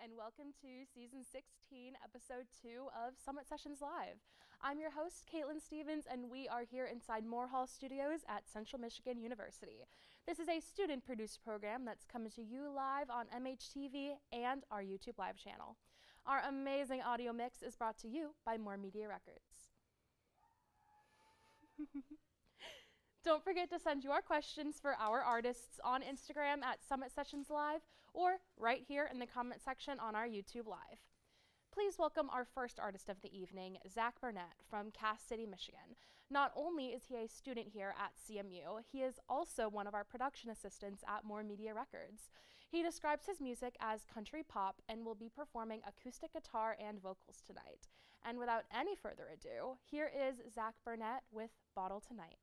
and welcome to Season 16, Episode 2 of Summit Sessions Live. I'm your host, Caitlin Stevens, and we are here inside Moorehall Studios at Central Michigan University. This is a student-produced program that's coming to you live on MHTV and our YouTube Live channel. Our amazing audio mix is brought to you by More Media Records. Don't forget to send your questions for our artists on Instagram at Summit Sessions Live or right here in the comment section on our YouTube Live. Please welcome our first artist of the evening, Zack Burnette from Cass City, Michigan. Not only is he a student here at CMU, he is also one of our production assistants at More Media Records. He describes his music as country pop and will be performing acoustic guitar and vocals tonight. And without any further ado, here is Zack Burnette with Bottle Tonight.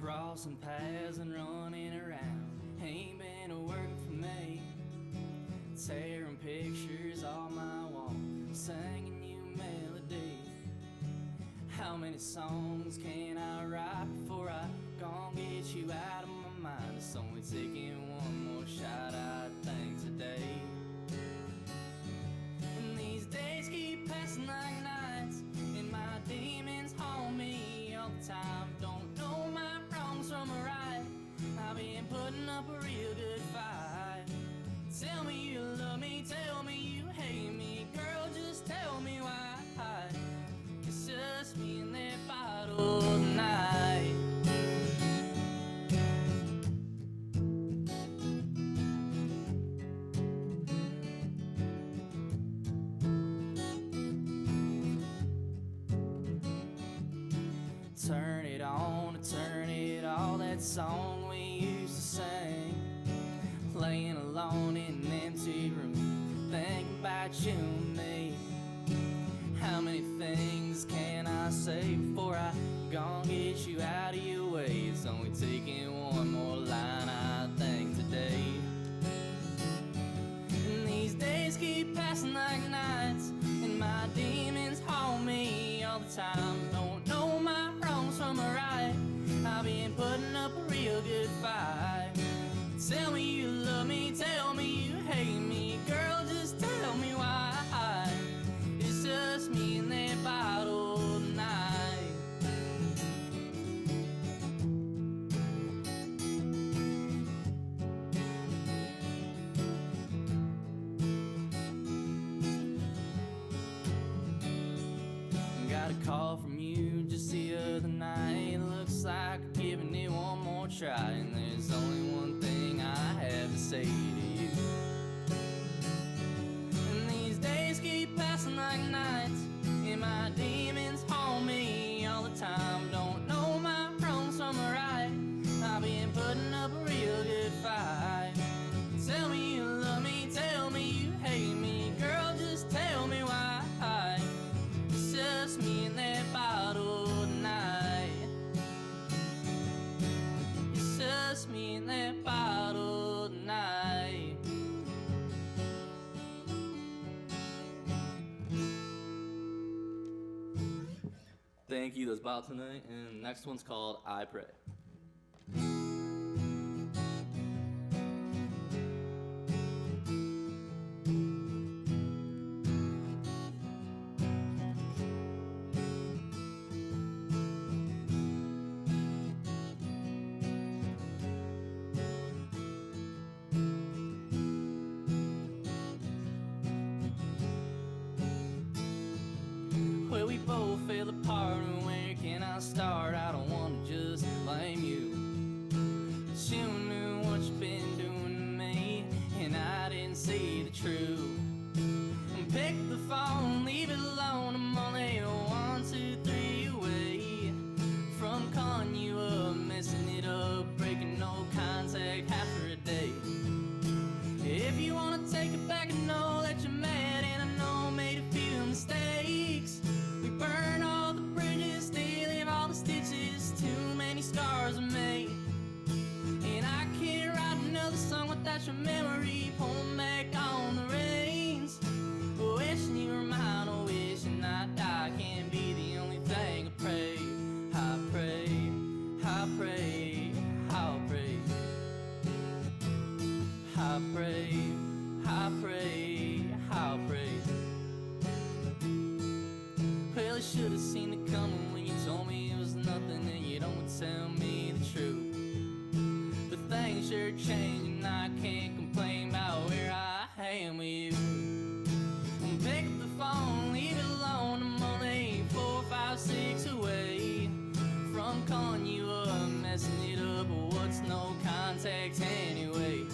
Crossing paths and running around ain't been a working for me. Tearing pictures on my wall, singing you melody. How many songs can I write before I gon' get you out of my mind? It's only taking one more shot, I think, today. And these days keep passing like nights, and my demons haunt me all the time. Don't know my wrongs from a right, I've been putting up a real good fight. Tell me you love me, tell me you hate me, girl, just tell me why. It's just me and that bottle tonight. Turn it on, turn it all, that song we used to sing. Laying alone in an empty room, thinking about you and me. How many things can I say before I gon' get you out of your way? It's only taking one more line, I think, today. And these days keep passing like nights, and my demons haunt me all the time. Don't know my wrongs from a right, I've been putting up a real good fight. Tell me you love me, tell me you hate me, girl, just tell me why. It's just me and that bottle tonight. Got a call from you just the other night. Looks like I'm giving it one more try, and there's only one thing I have to say to you. And these days keep passing like nights, and my demons haunt me all the time. Don't know my wrongs from a right, I've been putting up a real good fight. Tell me you love me, tell me you hate me, girl, just tell me why. It's just me and that bottle tonight. It's just me and that bottle tonight. Thank you, that's Bottle Tonight, and the next one's called I Pray. Well, we both fell apart, and where can I start? I don't wanna just blame nothing and you don't tell me the truth. But things sure change and I can't complain about where I am with you. Pick up the phone, leave it alone. I'm only 4, 5, 6 away from calling you up, messing it up. But what's no contact anyway?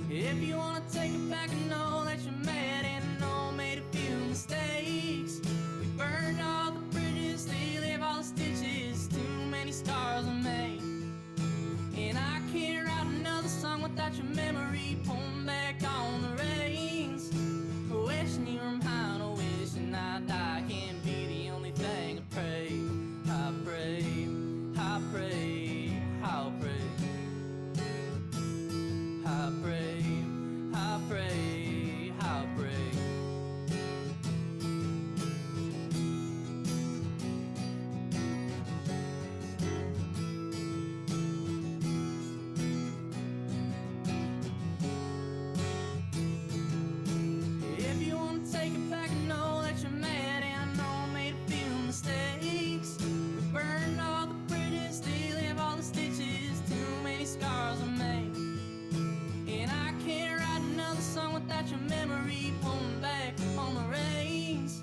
If you wanna take it back, I know that you're mad and I know I made a few mistakes. We burned all the bridges, still have all the stitches. Too many scars I made, and I can't write another song without your memory pulling back on the reins. Wishing you were mine, oh, wishing I die can't be the only thing I pray. I pray, I pray, I'll pray. I pray, I pray, I'll pray. If you wanna take it back, I know that you're mad and I know I made a few mistakes. We burned all the bridges, still have all the stitches. Too many scars I made, and I can't write another song without your memory pulling back on the reins.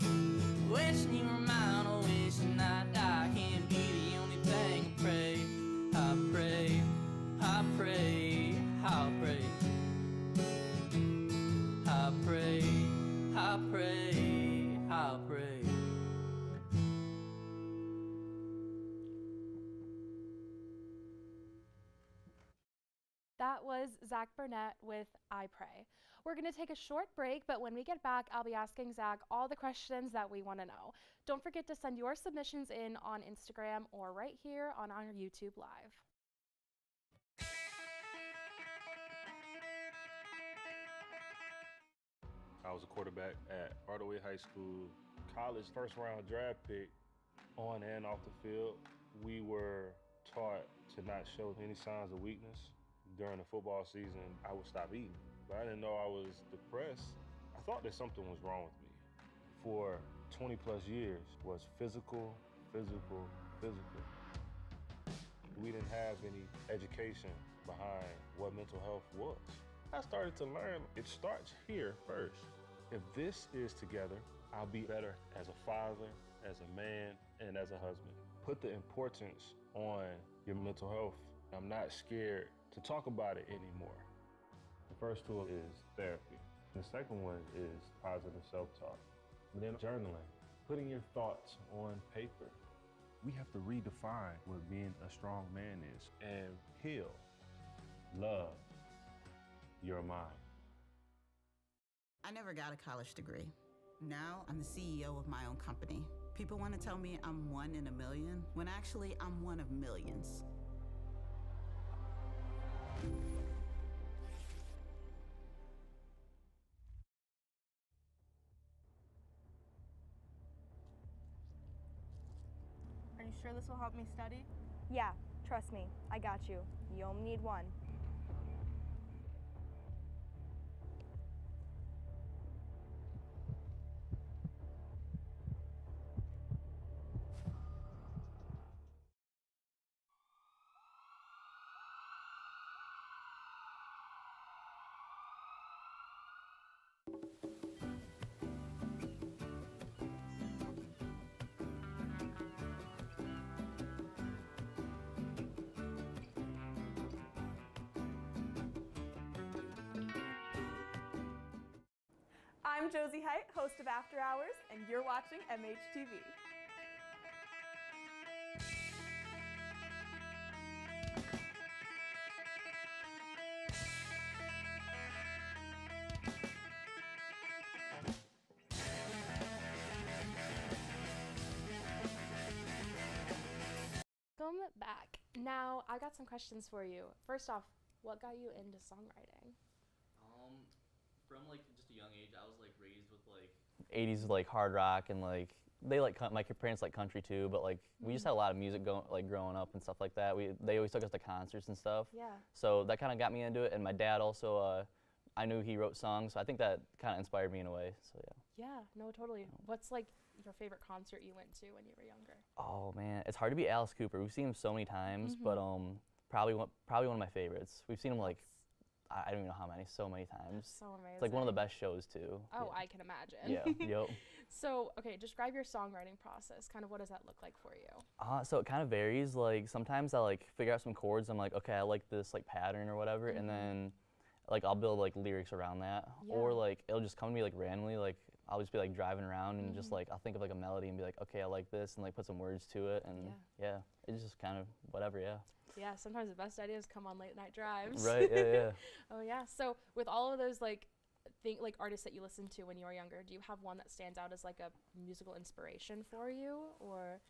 Wishing you were mine, oh, wishing I die can't be the only thing I pray. I pray, I pray, I'll pray. I pray, I pray, I'll pray. That was Zack Burnette with I Pray. We're going to take a short break, but when we get back, I'll be asking Zack all the questions that we want to know. Don't forget to send your submissions in on Instagram or right here on our YouTube Live. I was a quarterback at Hardaway High School, college first-round draft pick. On and off the field, we were taught to not show any signs of weakness. During the football season, I would stop eating, but I didn't know I was depressed. I thought that something was wrong with me. For 20 plus years was physical. We didn't have any education behind what mental health was. I started to learn it starts here first. If this is together, I'll be better as a father, as a man, and as a husband. Put the importance on your mental health. I'm not scared to talk about it anymore. The first tool is therapy. The second one is positive self-talk. And then journaling, putting your thoughts on paper. We have to redefine what being a strong man is and heal, love your mind. I never got a college degree. Now I'm the CEO of my own company. People want to tell me I'm one in a million, when actually I'm one of millions. Are you sure this will help me study? Yeah, trust me, I got you. You only need one. I'm Josie Height, host of After Hours, and you're watching MHTV. Welcome back. Now, I got some questions for you. First off, what got you into songwriting? From like just a young age, I was like raised with like 80s like hard rock and like they like my parents like country too, but like we just had a lot of music going like growing up and stuff like that. They always took us to concerts and stuff. Yeah. So that kind of got me into it, and my dad also I knew he wrote songs, so I think that kind of inspired me in a way. So yeah. Yeah, no, totally. What's like your favorite concert you went to when you were younger? Oh man, it's hard to beat Alice Cooper. We've seen him so many times, but probably one of my favorites. We've seen him like I don't even know how many, so many times. So amazing. It's like one of the best shows too. Oh, yeah. I can imagine. Yeah, yep. So, okay, describe your songwriting process. Kind of what does that look like for you? So it kind of varies. Like sometimes I like figure out some chords. I'm like, okay, I like this like pattern or whatever, and then like I'll build like lyrics around that, or like it'll just come to me like randomly. Like I'll just be like driving around and just like I'll think of like a melody and be like, okay, I like this, and like put some words to it, and yeah, it's just kind of whatever. Yeah, sometimes the best ideas come on late night drives. Right. Yeah. Oh yeah. So with all of those like artists that you listened to when you were younger, do you have one that stands out as like a musical inspiration for you, or?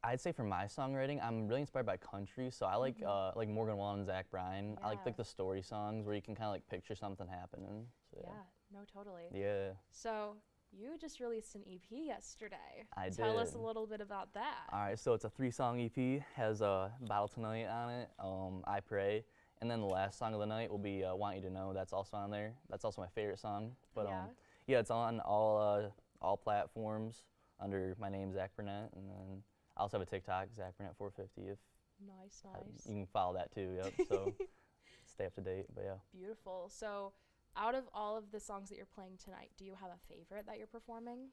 I'd say for my songwriting, I'm really inspired by country. So I like Morgan Wallen and Zack Burnette. I like the story songs where you can kind of like picture something happening. So, no, totally. Yeah. So you just released an EP yesterday. I did. Tell us a little bit about that. All right, so it's a 3-song EP, has Battle Tonight on it, I Pray, and then the last song of the night will be Want You to Know. That's also on there. That's also my favorite song. But yeah, it's on all platforms under my name, Zack Burnette, and then I also have a TikTok, Zack Burnette 450. If Nice. you can follow that too. Yep. So stay up to date. But yeah. Beautiful. So out of all of the songs that you're playing tonight, do you have a favorite that you're performing?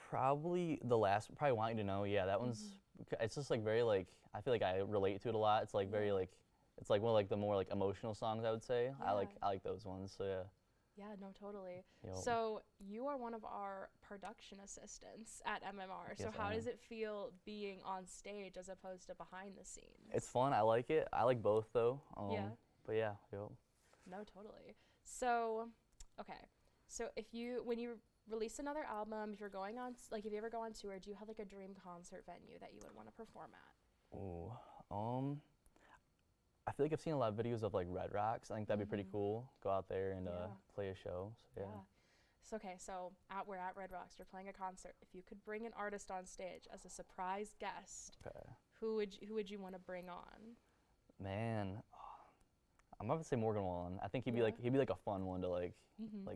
Probably Want You to Know. Yeah, that one's. It's just like very like I feel like I relate to it a lot. It's like very like it's like one of like the more like emotional songs I would say. Yeah. I like those ones. So yeah. Yeah, no, totally. Yep. So you are one of our production assistants at MMR. So Yes, how I am. does it feel being on stage as opposed to behind the scenes? It's fun. I like it. I like both though. Yeah. But yeah. Yep. No, totally. So, okay. So when you release another album, if you're going on, like if you ever go on tour, do you have like a dream concert venue that you would want to perform at? Ooh. I feel like I've seen a lot of videos of like Red Rocks. I think that'd be pretty cool. Go out there and play a show. So, yeah. So, okay, so we're at Red Rocks. You're playing a concert. If you could bring an artist on stage as a surprise guest, who would you want to bring on? Man, I'm about to say Morgan Wallen. I think he'd be like a fun one to like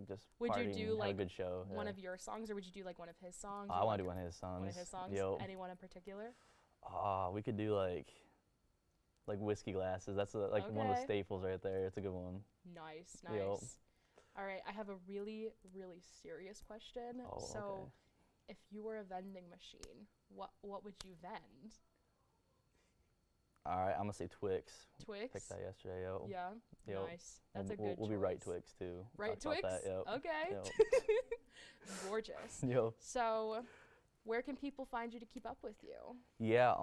just would party you do and like have a good show. One of your songs, or would you do like one of his songs? I want to do one of his songs. One of his songs. Yep. Anyone in particular? We could do like Whiskey Glasses. That's one of the staples right there. It's a good one. Nice. Yep. All right, I have a really, really serious question. So, if you were a vending machine, what would you vend? All right, I'm gonna say Twix. Twix? Picked that yesterday, yo. Yeah, Yep. nice. That's a good We'll be right Twix too. Right Talked Twix? about that, yep. Okay. Yep. Gorgeous. Yo. So, where can people find you to keep up with you? Yeah,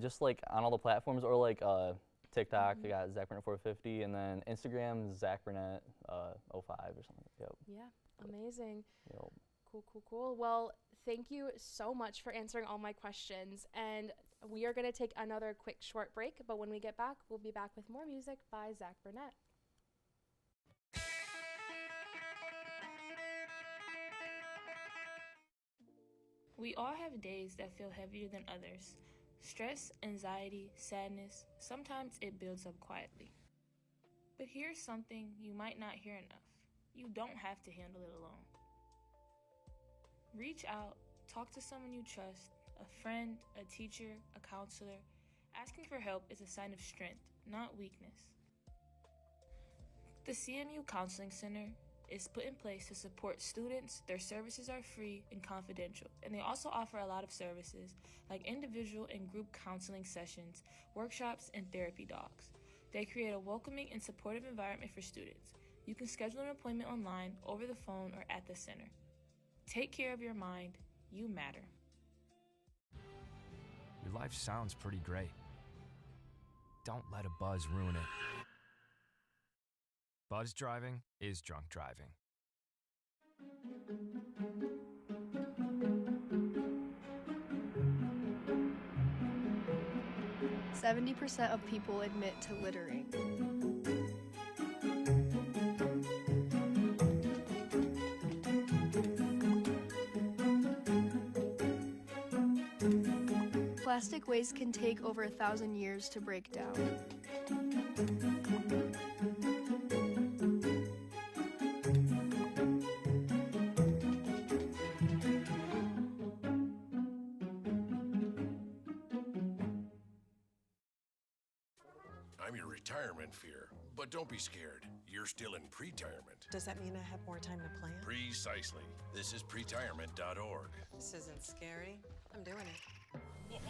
just like on all the platforms or like TikTok, I got Zack Burnette 450, and then Instagram, Zack Burnette 05 or something. Yep. Yeah, amazing. Yep. Cool. Well, thank you so much for answering all my questions. And we are going to take another quick short break, but when we get back, we'll be back with more music by Zack Burnette. We all have days that feel heavier than others. Stress, anxiety, sadness, sometimes it builds up quietly. But here's something you might not hear enough. You don't have to handle it alone. Reach out, talk to someone you trust, a friend, a teacher, a counselor. Asking for help is a sign of strength, not weakness. The CMU Counseling Center is put in place to support students. Their services are free and confidential, and they also offer a lot of services like individual and group counseling sessions, workshops, and therapy dogs. They create a welcoming and supportive environment for students. You can schedule an appointment online, over the phone, or at the center. Take care of your mind. You matter. Your life sounds pretty great. Don't let a buzz ruin it. Buzz driving is drunk driving. 70% of people admit to littering. Plastic waste can take over 1,000 years to break down. I'm your retirement fear. But don't be scared. You're still in pre-tirement. Does that mean I have more time to plan? Precisely. This is pretirement.org. This isn't scary. I'm doing it.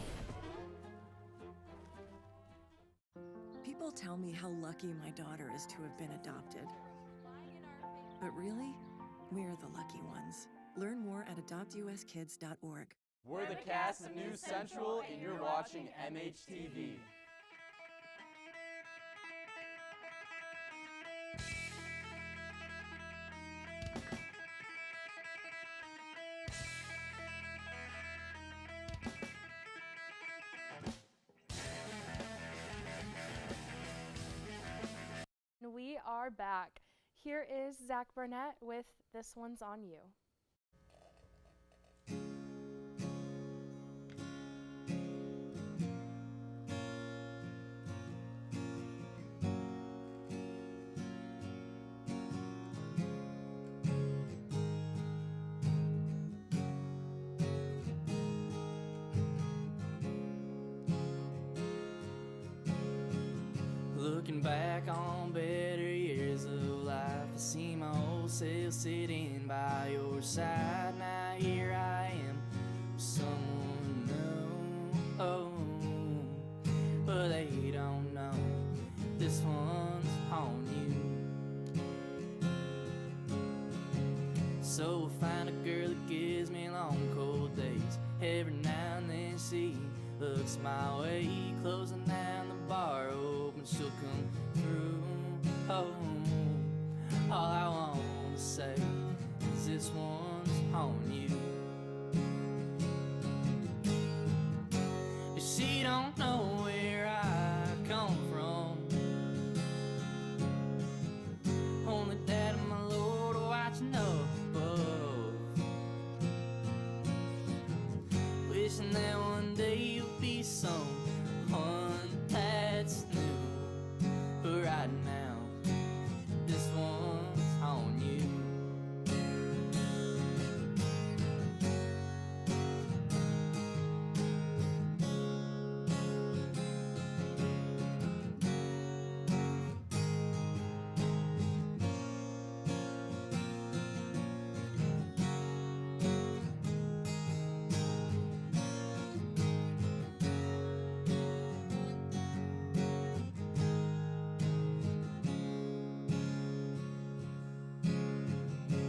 People tell me how lucky my daughter is to have been adopted. But really, we're the lucky ones. Learn more at adoptuskids.org. We're the cast of News Central, and you're watching MHTV. We are back. Here is Zack Burnette with This One's on You. Looking back on better years of life, I see my old self sitting by your side. Now here I am, with someone new. Oh, but they don't know this one's on you. So I find a girl that gives me long cold days. Every now and then she looks my way, closing down the bar, hoping she'll come through. Oh, all I want to say is this one's on you. She don't know where I come from, only that and my Lord watching up above, wishing that one day you'll be someone that's new. But right now, this one's on you.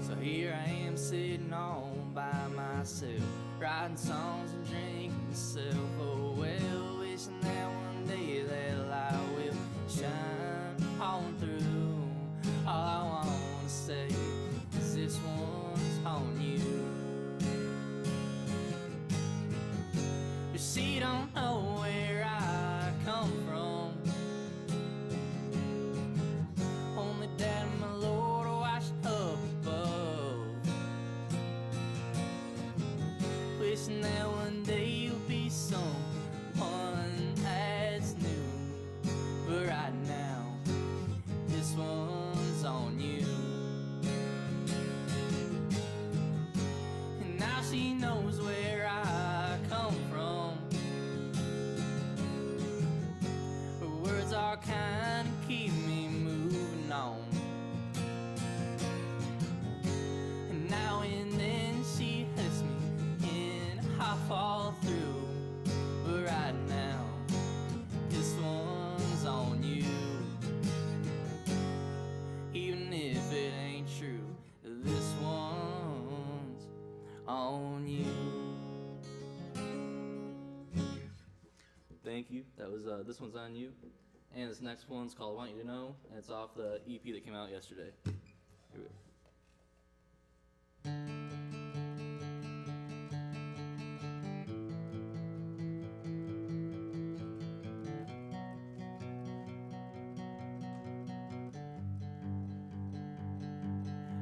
So here I am sitting on by myself, writing songs and drinking myself. Oh well, wishing that one day that light will shine on through. All I want to say is this one's on you. But she don't know where I come from, only that and my Lord watched up above, wishing that one day you'll be someone that's new. But right now, this one's on you. And now she knows where I come from. Her words are kind of keep me moving on. And now and then she hits me and I fall through. But right now, this one's on you. Even if it ain't true, this one's on you. Thank you. That was This One's on You. And this next one's called Want You to Know, and it's off the EP that came out yesterday. Here we go.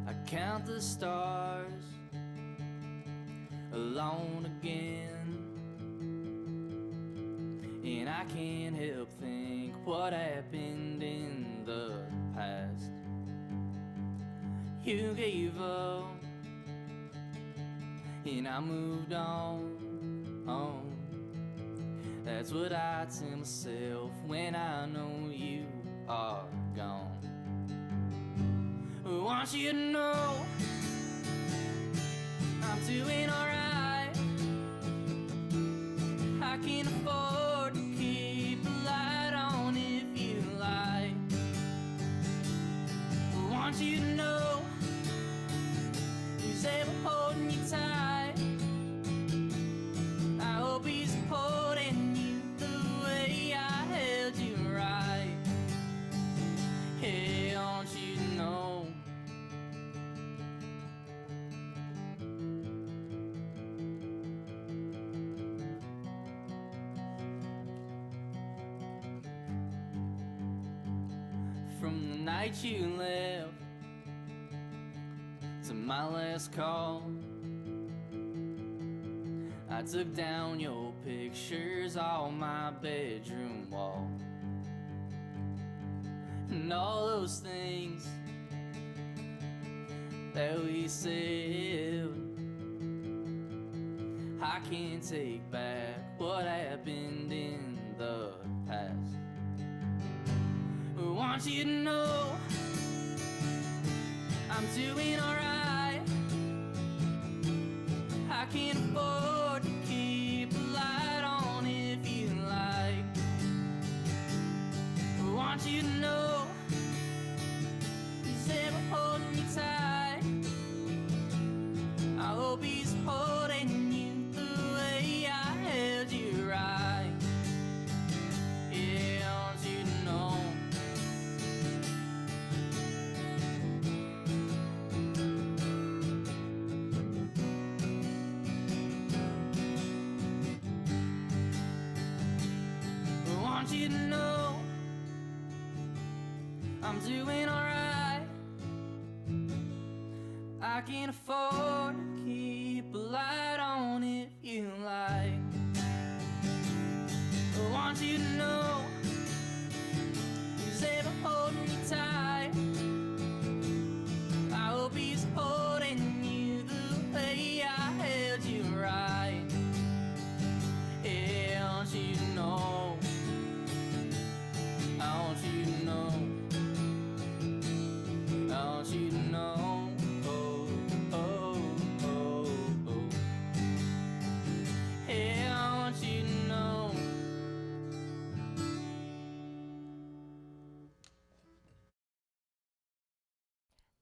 I count the stars alone again, and I can't help think what happened in the past. You gave up and I moved on. That's what I tell myself when I know you are gone. I want you to know I'm doing alright. I can afford to keep a light on if you like. I want you to know who's ever holding you tight. I hope he's holding you the way I held you right. Hey, I want you to know. From the night you left to my last call, I took down your pictures on my bedroom wall. And all those things that we said, I can't take back what happened in the past. I want you to know I'm doing alright. I can afford to keep a light on if you like. I want you to know he's ever holding you tight. I hope he's holding you the way I held you right. Yeah, I want you to know. I want you to know I'm doing alright. I can afford to keep a light on if you like. I want you to know who's ever holding you tight. I hope he's holding you the way I held you right. Yeah, I want you to know. I want you to know. I want you to know. Oh, oh, oh, oh. Yeah, I want you to know.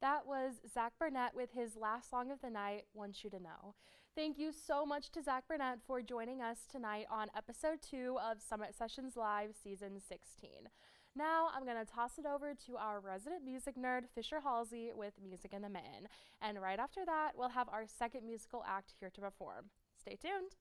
That was Zack Burnette with his last song of the night, Want You to Know. Thank you so much to Zack Burnette for joining us tonight on episode 2 of Summit Sessions Live season 16. Now I'm going to toss it over to our resident music nerd, Fisher Halsey, with Music in the Mitten. And right after that, we'll have our second musical act here to perform. Stay tuned.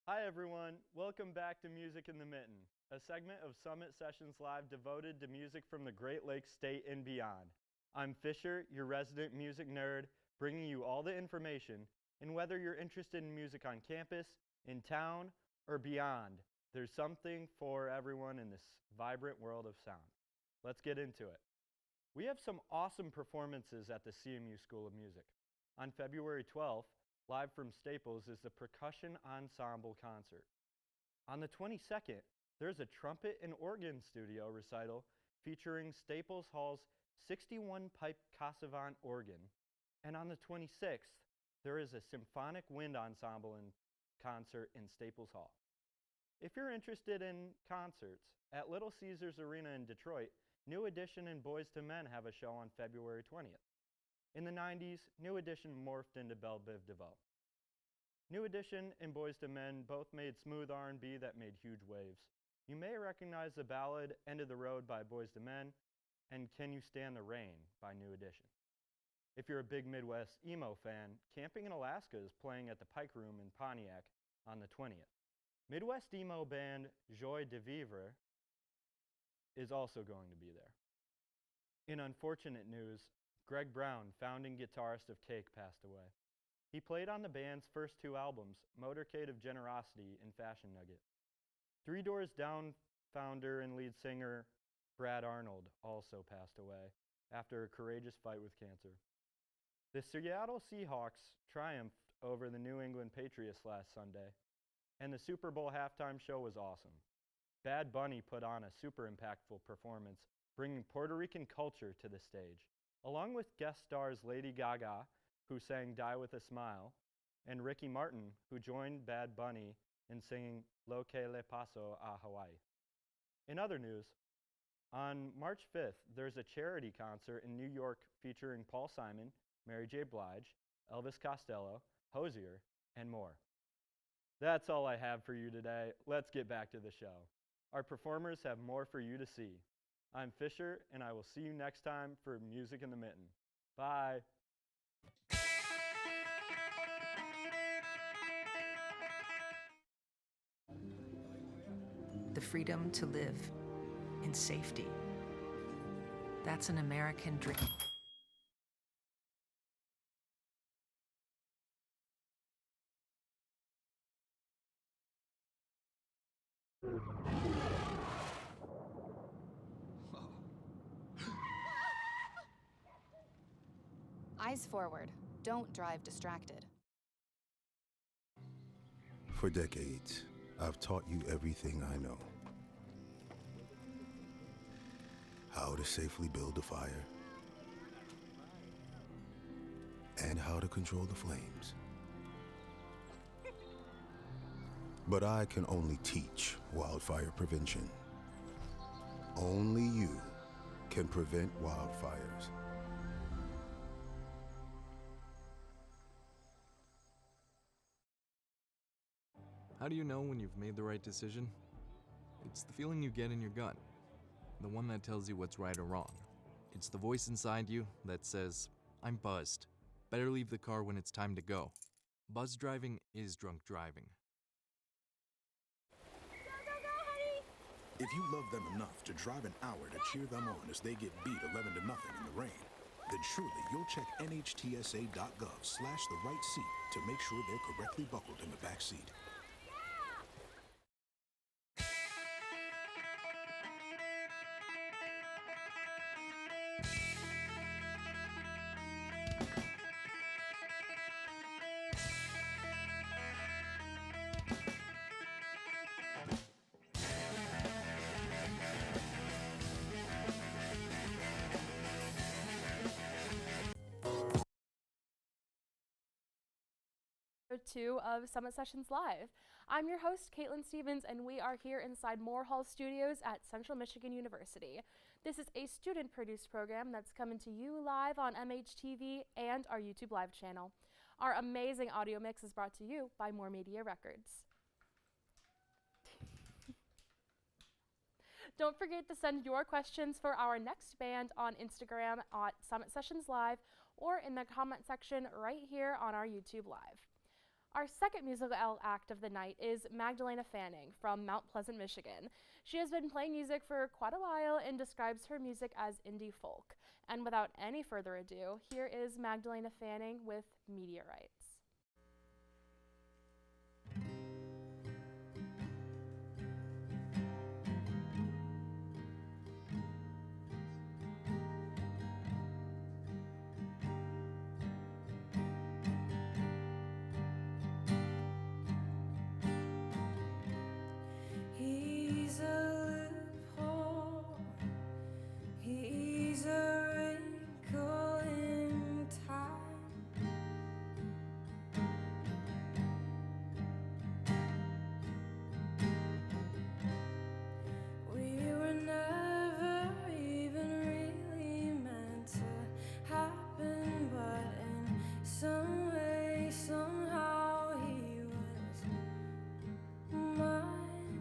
Hi everyone, welcome back to Music in the Mitten, a segment of Summit Sessions Live devoted to music from the Great Lakes State and beyond. I'm Fisher, your resident music nerd, bringing you all the information, and whether you're interested in music on campus, in town, or beyond, there's something for everyone in this vibrant world of sound. Let's get into it. We have some awesome performances at the CMU School of Music. On February 12th, live from Staples is the Percussion Ensemble Concert. On the 22nd, there's a trumpet and organ studio recital featuring Staples Hall's 61-pipe Cassavant organ. And on the 26th, there is a symphonic wind ensemble concert in Staples Hall. If you're interested in concerts, at Little Caesars Arena in Detroit, New Edition and Boyz II Men have a show on February 20th. In the 90s, New Edition morphed into Belle Biv DeVoe. New Edition and Boyz II Men both made smooth R&B that made huge waves. You may recognize the ballad End of the Road by Boyz II Men and Can You Stand the Rain by New Edition. If you're a big Midwest emo fan, Camping in Alaska is playing at the Pike Room in Pontiac on the 20th. Midwest emo band Joie de Vivre is also going to be there. In unfortunate news, Greg Brown, founding guitarist of Cake, passed away. He played on the band's first 2 albums, Motorcade of Generosity and Fashion Nugget. Three Doors Down founder and lead singer Brad Arnold also passed away, after a courageous fight with cancer. The Seattle Seahawks triumphed over the New England Patriots last Sunday, and the Super Bowl halftime show was awesome. Bad Bunny put on a super impactful performance, bringing Puerto Rican culture to the stage, along with guest stars Lady Gaga, who sang Die With a Smile, and Ricky Martin, who joined Bad Bunny in singing Lo Que Le Paso a Hawaii. In other news, on March 5th, there's a charity concert in New York featuring Paul Simon, Mary J. Blige, Elvis Costello, Hozier, and more. That's all I have for you today. Let's get back to the show. Our performers have more for you to see. I'm Fisher, and I will see you next time for Music in the Mitten. Bye. The freedom to live in safety. That's an American dream. Eyes forward. Don't drive distracted. For decades, I've taught you everything I know. How to safely build a fire, and how to control the flames. But I can only teach wildfire prevention. Only you can prevent wildfires. How do you know when you've made the right decision? It's the feeling you get in your gut, the one that tells you what's right or wrong. It's the voice inside you that says, I'm buzzed. Better leave the car when it's time to go. Buzz driving is drunk driving. If you love them enough to drive an hour to cheer them on as they get beat 11-0 in the rain, then surely you'll check nhtsa.gov/the-right seat to make sure they're correctly buckled in the back seat. Two of Summit Sessions Live. I'm your host, Caitlin Stevens, and we are here inside Moore Studios at Central Michigan University. This is a student-produced program that's coming to you live on MHTV and our YouTube Live channel. Our amazing audio mix is brought to you by More Media Records. Don't forget to send your questions for our next band on Instagram at Summit Sessions Live or in the comment section right here on our YouTube Live. Our second musical act of the night is Magdalina Fanning from Mount Pleasant, Michigan. She has been playing music for quite a while and describes her music as indie folk. And without any further ado, here is Magdalina Fanning with Meteorites. He's a loophole, he's a wrinkle in time. We were never even really meant to happen, but in some way, somehow he was mine.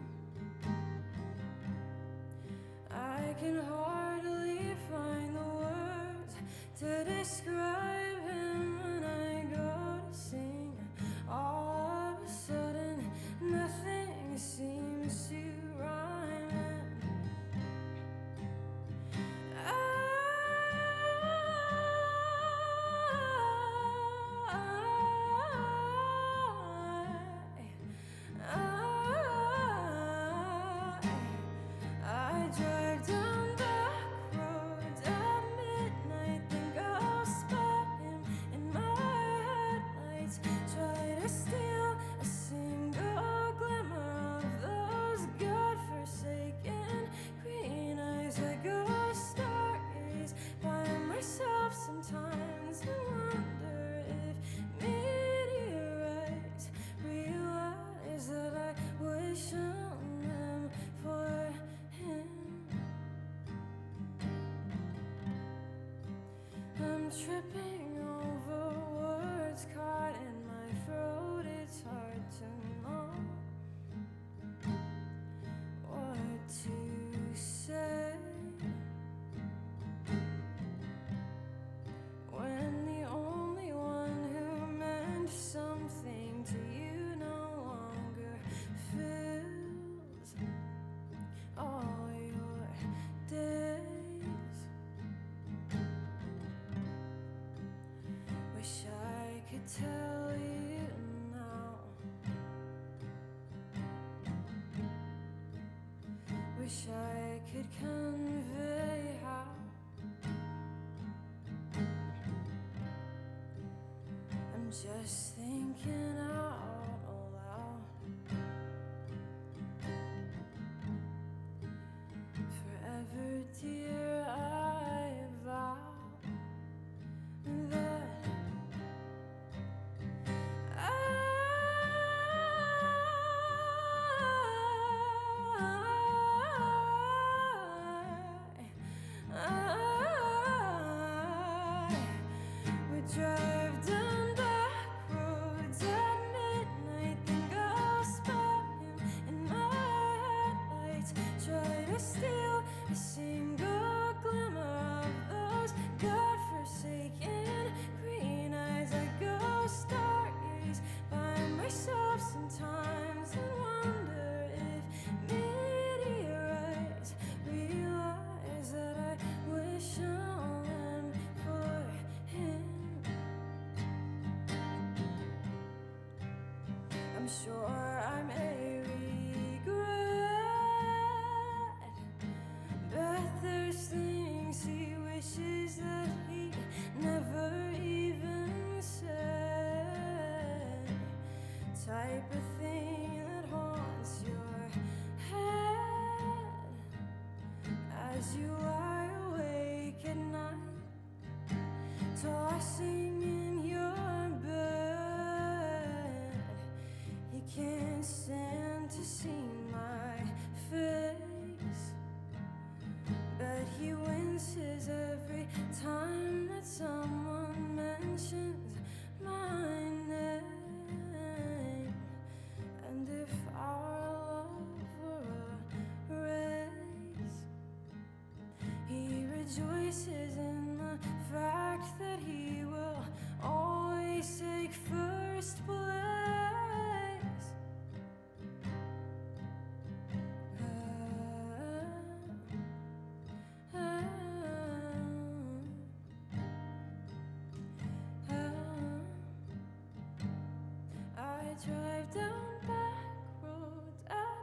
I can hardly find the words to describe him when I go to sing. All of a sudden, nothing seems to rhyme. I drive down back roads at midnight. tripping over words caught in my throat. It's hard to know what to say when the only one who meant something to you no longer fills all your days. Wish I could tell you now. Wish I could convey how. I'm just thinking out loud. Forever, dear, I vow that I would drive down back roads at midnight, think I'll spot him in my headlights, try to steal a single glimmer of those godforsaken green eyes. I go stargaze by myself sometimes and wonder if meteorites realize that I wish on them for him. I'm sure I may regret, but there's things he wishes that he never even said. Type of thing that haunts your head as you lie awake at night, tossing in your bed. He can't stand to see my face, but he winces every time that someone mentions my name. And if our love were a race, he rejoices in the fact that he will always take first place. I drive down back roads at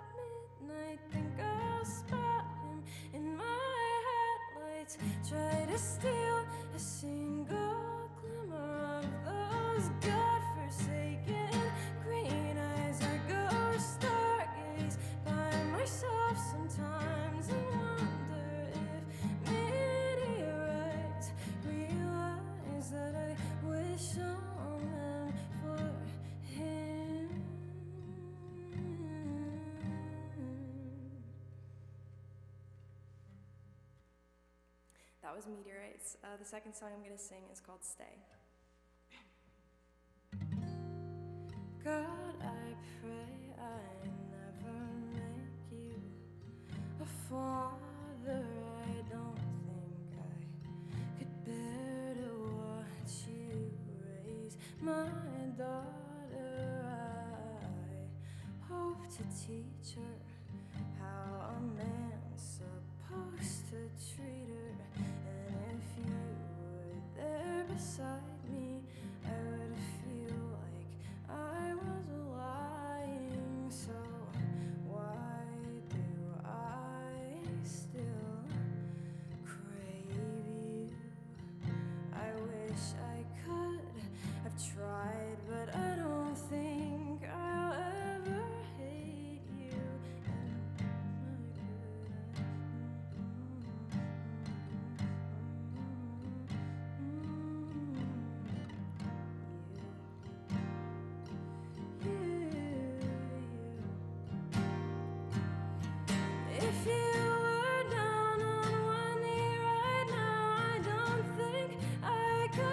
midnight, think I'll spot him in my headlights, try to steal a single glimmer of those godforsaken green eyes. I go stargaze by myself sometimes and wonder if meteorites realize that I wish on them for him. That was Meteorites. The second song I'm going to sing is called Stay. God, I pray I never make you a father. I don't think I could bear to watch you raise my daughter. I hope to teach her how a man's supposed to treat her. And if you were there beside me, I would feel like I was lying. So why do I still crave you? I wish I could have tried, but I don't think I'll ever hate you. If you were down on one knee right now, I don't think I could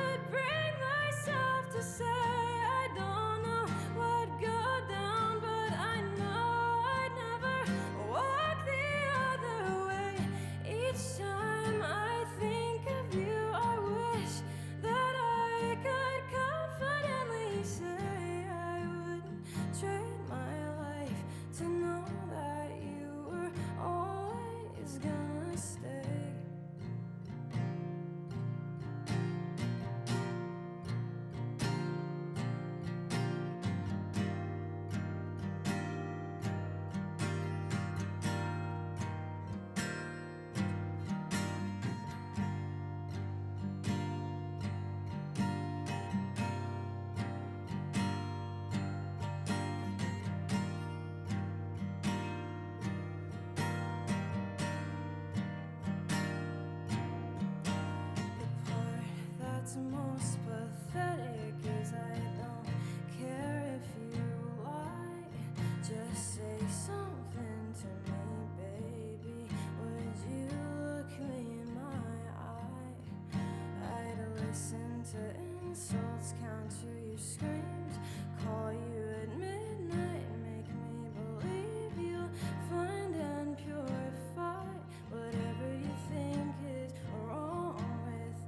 listen to insults, counter your screams, call you at midnight, make me believe you'll find and purify whatever you think is wrong with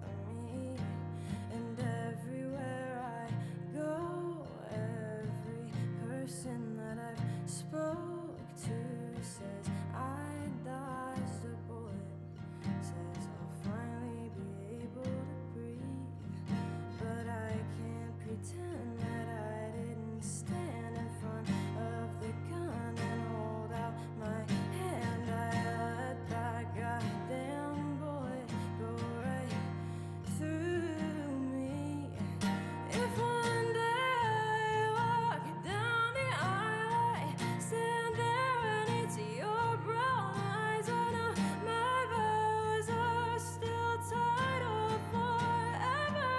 me. And everywhere I go, every person that I've spoke to says I dodged a bullet, says I'll finally be able to breathe. But I can't pretend that I didn't stand in front of the gun and hold out my hand. I let that goddamn bullet go right through me. If one day I walk down the aisle, I stand there and it's your brown eyes. I know my vows are still tied up forever.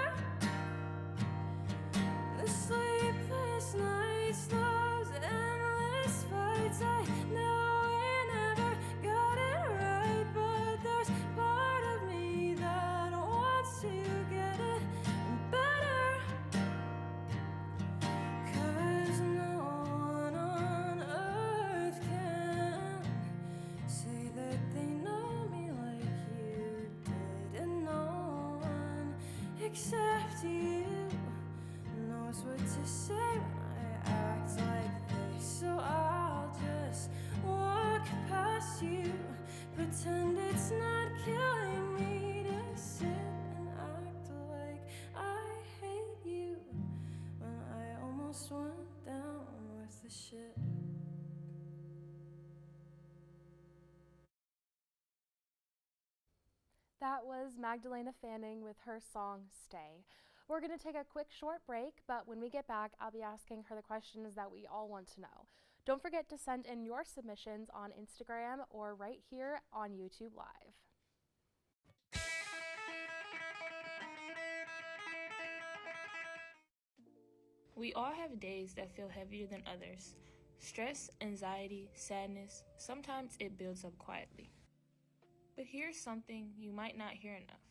The sleepless nights, those endless fights, I know we never got it right, but there's part of me that wants to get it better. 'Cause no one on earth can say that they know me like you did, and no one except you knows what to say when I act like this. So I'll just walk past you, pretend it's not killing me to sit and act like I hate you when I almost went down with the ship. That was Magdalena Fanning with her song Stay. We're going to take a quick short break, but when we get back, I'll be asking her the questions that we all want to know. Don't forget to send in your submissions on Instagram or right here on YouTube Live. We all have days that feel heavier than others. Stress, anxiety, sadness, sometimes it builds up quietly. But here's something you might not hear enough.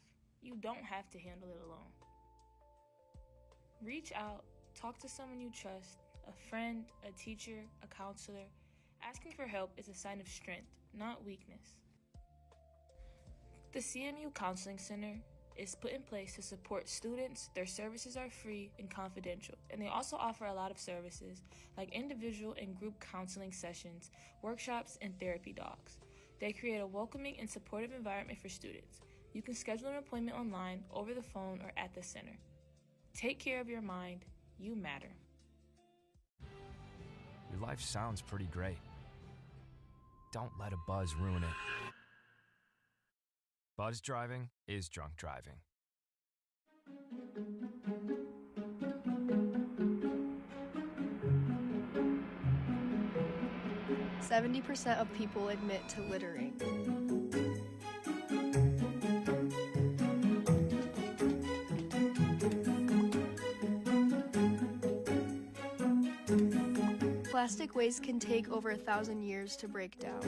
You don't have to handle it alone. Reach out, talk to someone you trust, a friend, a teacher, a counselor. Asking for help is a sign of strength, not weakness. The CMU Counseling Center is put in place to support students. Their services are free and confidential, and they also offer a lot of services like individual and group counseling sessions, workshops, and therapy dogs. They create a welcoming and supportive environment for students. You can schedule an appointment online, over the phone, or at the center. Take care of your mind. You matter. Your life sounds pretty great. Don't let a buzz ruin it. Buzz driving is drunk driving. 70% of people admit to littering. Plastic waste can take over 1,000 years to break down.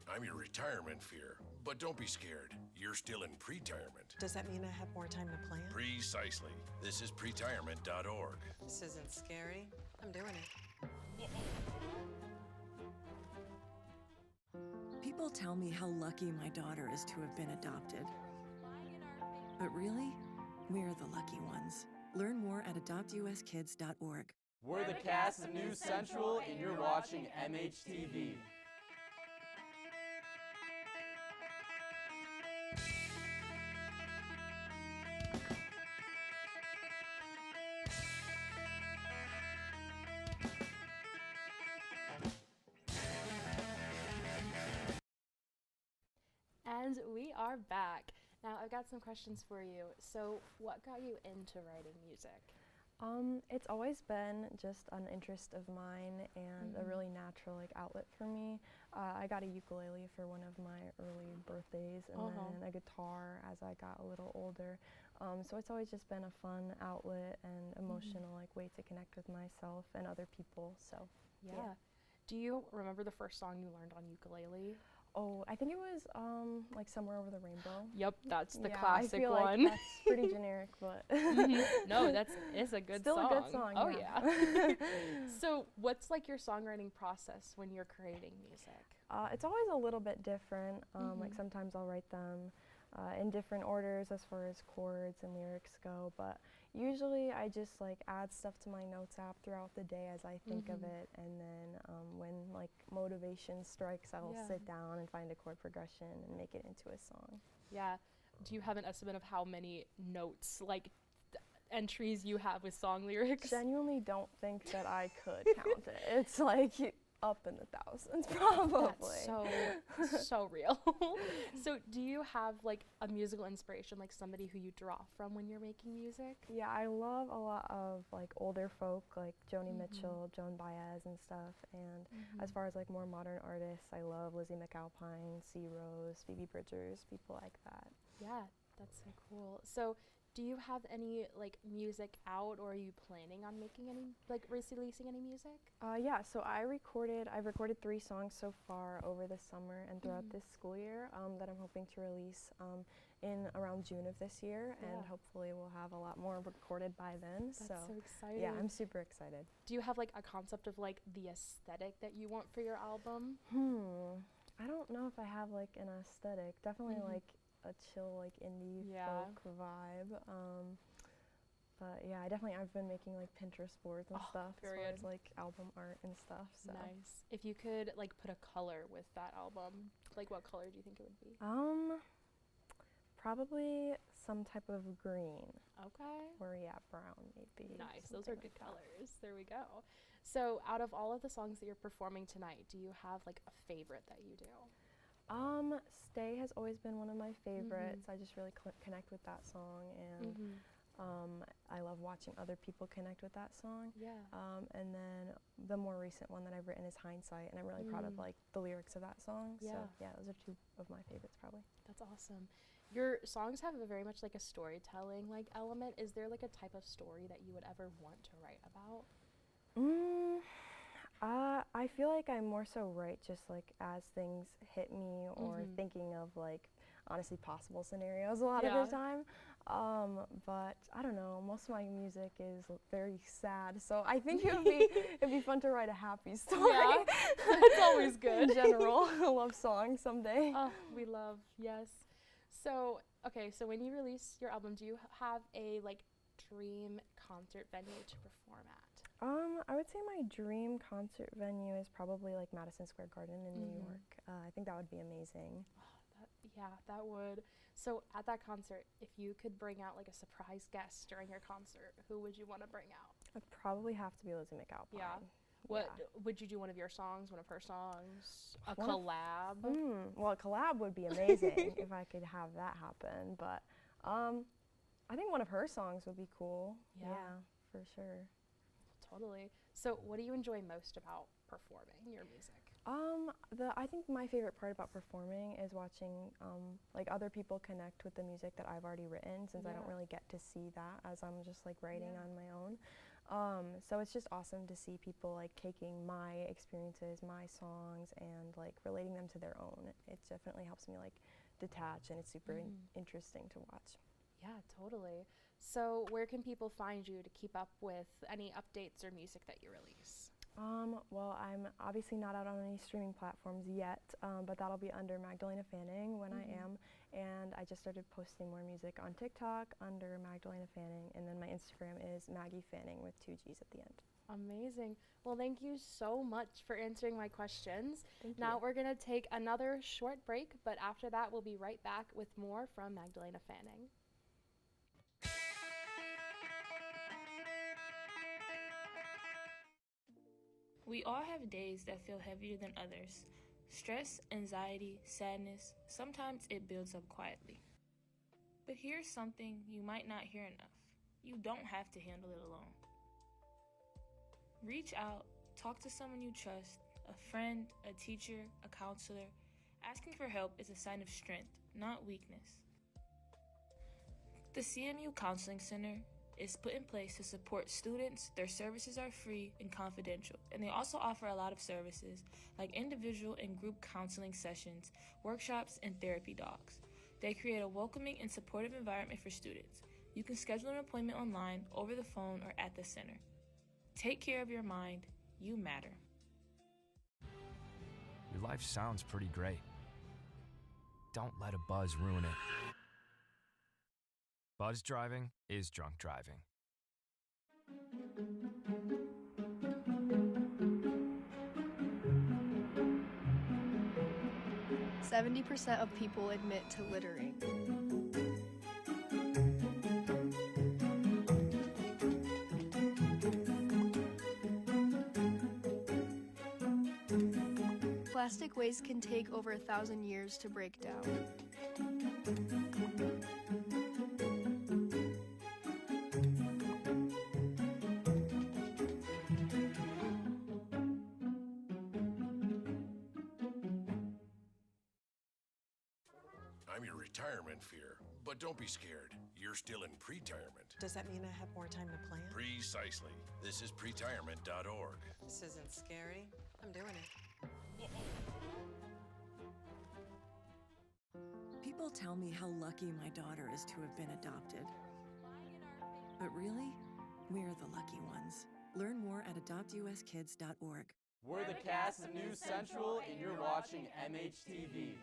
I'm your retirement fear, but don't be scared. You're still in pre-retirement. Does that mean I have more time to plan? Precisely. This is pretirement.org. This isn't scary. I'm doing it. People tell me how lucky my daughter is to have been adopted. But really, we're the lucky ones. Learn more at adoptuskids.org. We're the cast of News Central, and you're watching MHTV. And we are back. Now, I've got some questions for you. So, what got you into writing music? It's always been just an interest of mine and a really natural outlet for me. I got a ukulele for one of my early birthdays and then a guitar as I got a little older. So it's always just been a fun outlet and emotional like way to connect with myself and other people. So Yeah. Do you remember the first song you learned on ukulele? Oh, I think it was like Somewhere Over the Rainbow. Yep, that's the Yeah, classic I feel one. Like that's pretty generic, but No, it's a good still song. a good song. Oh yeah. So what's like your songwriting process when you're creating music? It's always a little bit different. Like sometimes I'll write them in different orders as far as chords and lyrics go, but usually I just like add stuff to my notes app throughout the day as I think of it, and then when like motivation strikes, I'll sit down and find a chord progression and make it into a song. Yeah. Do you have an estimate of how many notes, like entries you have with song lyrics? Genuinely don't think that I could count it. It's like up in the thousands, probably. That's so real. So do you have like a musical inspiration, like somebody who you draw from when you're making music? Yeah, I love a lot of like older folk like Joni Mitchell, Joan Baez and stuff, and as far as like more modern artists, I love Lizzie McAlpine, C. Rose, Phoebe Bridgers, people like that. Yeah, that's so cool. So do you have any like music out, or are you planning on making any, like releasing any music? Yeah, so I've recorded 3 songs so far over the summer and throughout this school year that I'm hoping to release in around June of this year, and hopefully we'll have a lot more recorded by then. That's so exciting. Yeah, I'm super excited. Do you have like a concept of like the aesthetic that you want for your album? I don't know if I have like an aesthetic. Definitely like a chill like indie folk vibe. But yeah, I've been making like Pinterest boards and stuff as far as like album art and stuff. So nice. If you could like put a color with that album, like what color do you think it would be? Probably some type of green. Okay. Or brown maybe. Nice. Those are good colors. There we go. So out of all of the songs that you're performing tonight, do you have like a favorite that you do? Stay has always been one of my favorites. I just really connect with that song, and I love watching other people connect with that song. Yeah. And then the more recent one that I've written is Hindsight, and I'm really proud of like the lyrics of that song. Yeah. So yeah, those are 2 of my favorites probably. That's awesome. Your songs have a very much like a storytelling like element. Is there like a type of story that you would ever want to write about? I feel like I more so write just like as things hit me, or thinking of like honestly possible scenarios a lot of the time. But I don't know, most of my music is very sad, so I think it'd be fun to write a happy story. Yeah, that's always good. In general, a love song someday. Oh, we love, yes. So, okay, so when you release your album, do you have a like dream concert venue to perform at? I would say my dream concert venue is probably like Madison Square Garden in New York. I think that would be amazing. Yeah, that would. So at that concert, if you could bring out like a surprise guest during your concert, who would you want to bring out? It'd probably have to be Lizzie McAlpine. Yeah. What would you do? One of your songs? One of her songs? A collab? Well, a collab would be amazing if I could have that happen. But I think one of her songs would be cool. Yeah, for sure. Totally. So what do you enjoy most about performing your music? I think my favorite part about performing is watching like other people connect with the music that I've already written, since I don't really get to see that as I'm just like writing on my own. So it's just awesome to see people like taking my experiences, my songs, and like relating them to their own. It definitely helps me like detach, and it's super interesting to watch. Yeah, totally. So where can people find you to keep up with any updates or music that you release? Well, I'm obviously not out on any streaming platforms yet, but that'll be under Magdalina Fanning when I am. And I just started posting more music on TikTok under Magdalena Fanning, and then my Instagram is Maggie Fanning with 2 G's at the end. Amazing. Well, thank you so much for answering my questions. Thank you. Now we're going to take another short break, but after that we'll be right back with more from Magdalena Fanning. We all have days that feel heavier than others. Stress, anxiety, sadness, sometimes it builds up quietly. But here's something you might not hear enough. You don't have to handle it alone. Reach out, talk to someone you trust, a friend, a teacher, a counselor. Asking for help is a sign of strength, not weakness. The CMU Counseling Center is put in place to support students. Their services are free and confidential, and they also offer a lot of services like individual and group counseling sessions, workshops, and therapy dogs. They create a welcoming and supportive environment for students. You can schedule an appointment online, over the phone, or at the center. Take care of your mind. You matter. Your life sounds pretty great. Don't let a buzz ruin it. Buzz driving is drunk driving. 70% of people admit to littering. Plastic waste can take over 1,000 years to break down. I'm your retirement fear, but don't be scared. You're still in pre-retirement. Does that mean I have more time to plan? Precisely. This is pretirement.org. This isn't scary. I'm doing it. People tell me how lucky my daughter is to have been adopted. But really, we're the lucky ones. Learn more at adoptuskids.org. We're the cast of News Central, and you're watching MHTV.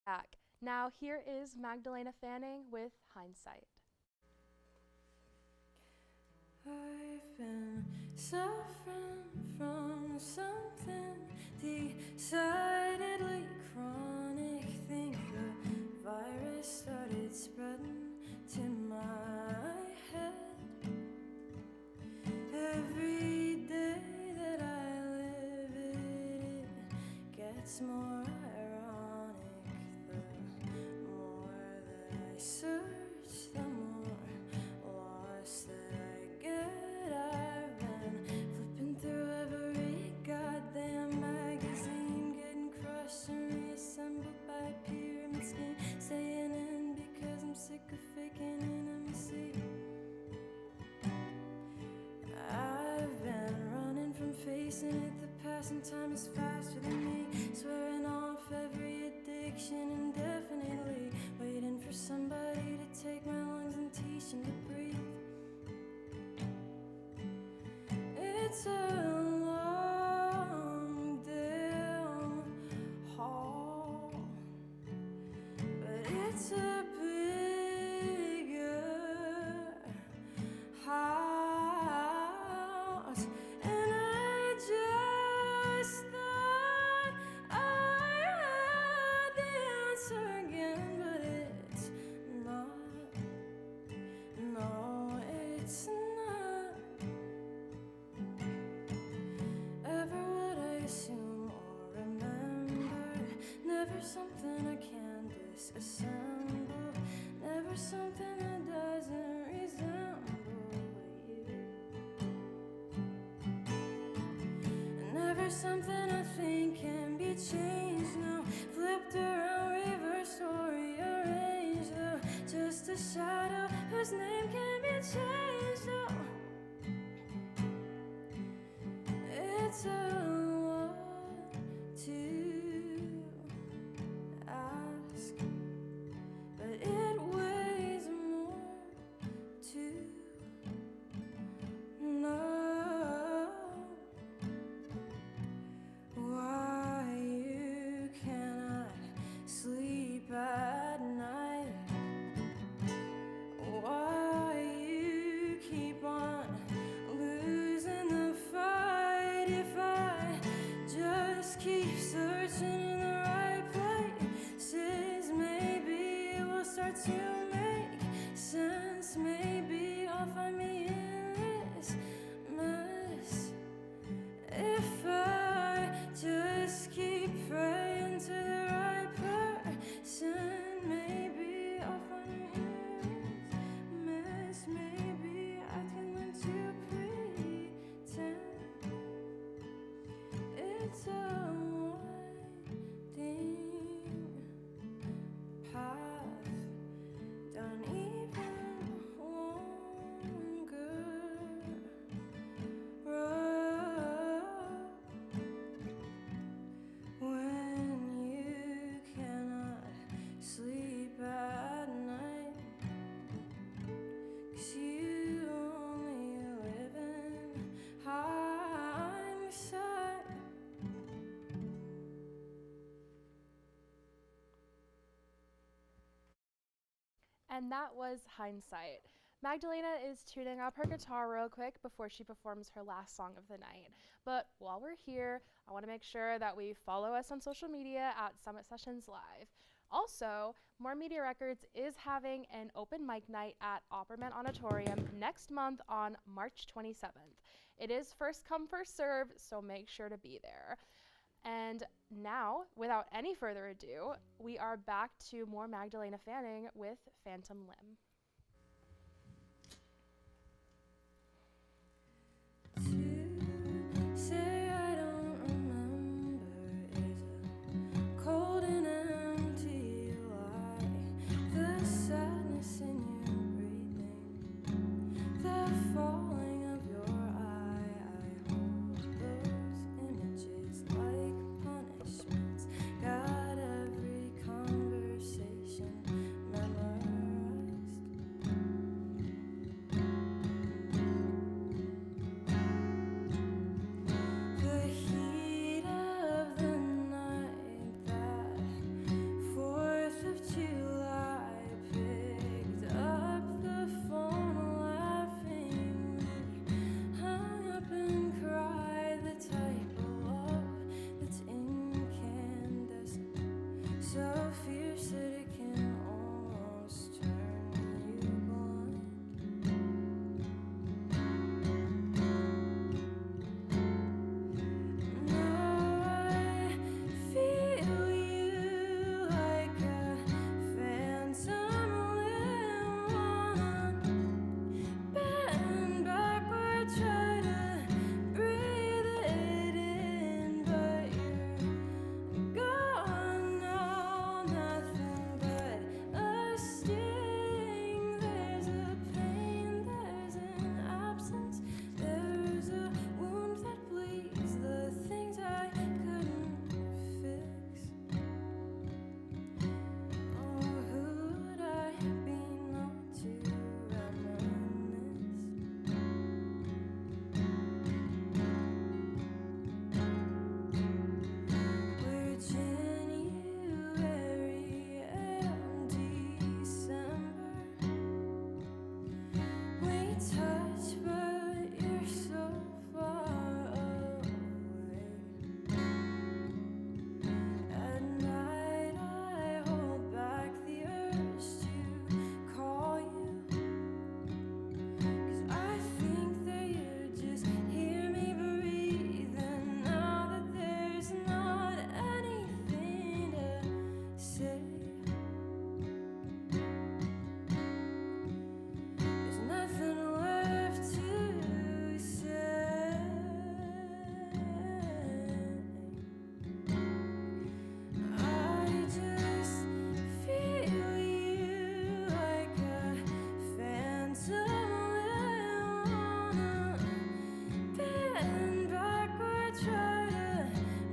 Back. Now here is Magdalena Fanning with Hindsight. I've been suffering from something decidedly chronic. Think the virus started spreading to my head. Every day that I live it, it gets more ironic. The more that I search, the more lost that I get. I've been flipping through every goddamn magazine, getting crushed and reassembled by a pyramid scheme. Staying in because I'm sick of faking intimacy. I've been running from facing it. The passing time is faster than me. Swearing off every addiction indefinitely. Waiting for somebody to take my lungs and teach them to breathe. It's a long damn haul, but it's a bigger house, and I just thought I had the answer again, but it's not. No, it's not. Ever would I assume or remember? Never something I can disassemble. Never something that doesn't resemble you. Never something I think can be changed. No, flipped around, reversed or rearranged. Though just a shadow whose name can be changed. Oh. It's a lot to ask, but it weighs more to know why you cannot sleep at night, why you And that was Hindsight. Magdalena is tuning up her guitar real quick before she performs her last song of the night. But while we're here, I want to make sure that we follow us on social media at Summit Sessions Live. Also, More Media Records is having an open mic night at Opperman Auditorium next month on March 27th. It is first come, first serve, so make sure to be there. And now, without any further ado, we are back to more Magdalena Fanning with Phantom Limb. Say I don't remember is a cold and empty lie. The sadness in your breathing, the falling of your eye. I hold those images like punishments. Got every conversation memorized. The heat of the night, that 4th of July, picked up the phone laughingly, hung up and cried, the type of love that's incandescent, so fierce that it can almost turn you blind. I feel you like a phantom limb, bend backward, try to breathe it in, but you're gone now, nothing but a sting. There's a pain, there's an absence, there's a wound that bleeds the things I couldn't fix. Oh, who would I be not to reminisce? We're January and December. We touch, but you're so far away. At night, I hold back the urge to call you, 'cause I think that you just hear me breathing now that there's not anything to say. There's nothing left to say. I just feel you like a phantom limb, bend backward, try to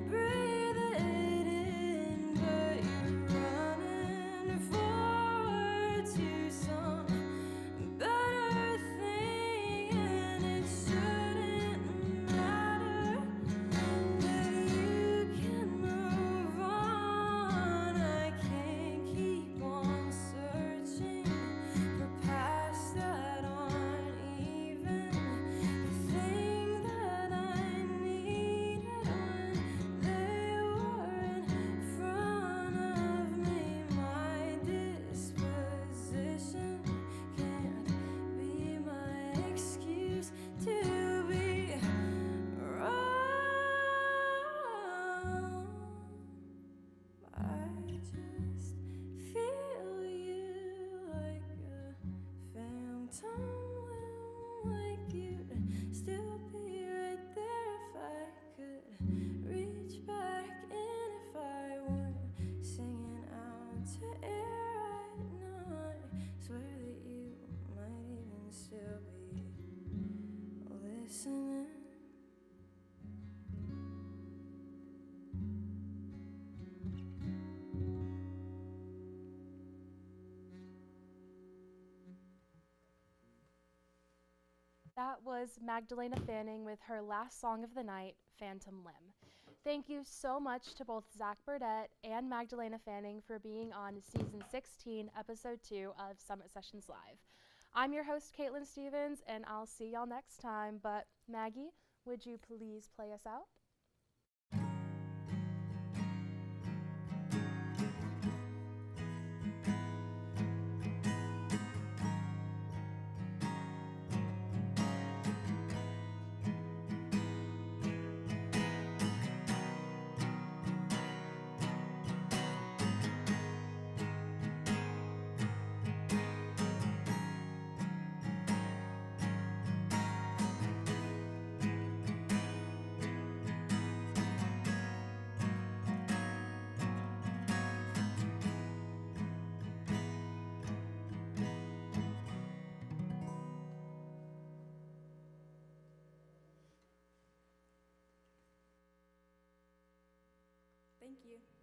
breathe it in, but you're running forward to some better thing, and it shouldn't matter that you can move on. I can't keep on searching for paths that aren't even the thing that I needed when they were in front of me. My disposition can't be my excuse to be wrong. I just feel you like a phantom limb, like you'd still be right there if I could reach back in, if I weren't singing out to air right now. I swear that you might even still be listening. That was Magdalena Fanning with her last song of the night, Phantom Limb. Thank you so much to both Zack Burnette and Magdalena Fanning for being on Season 16, Episode 2 of Summit Sessions Live. I'm your host, Caitlin Stevens, and I'll see y'all next time. But Maggie, would you please play us out? Thank you.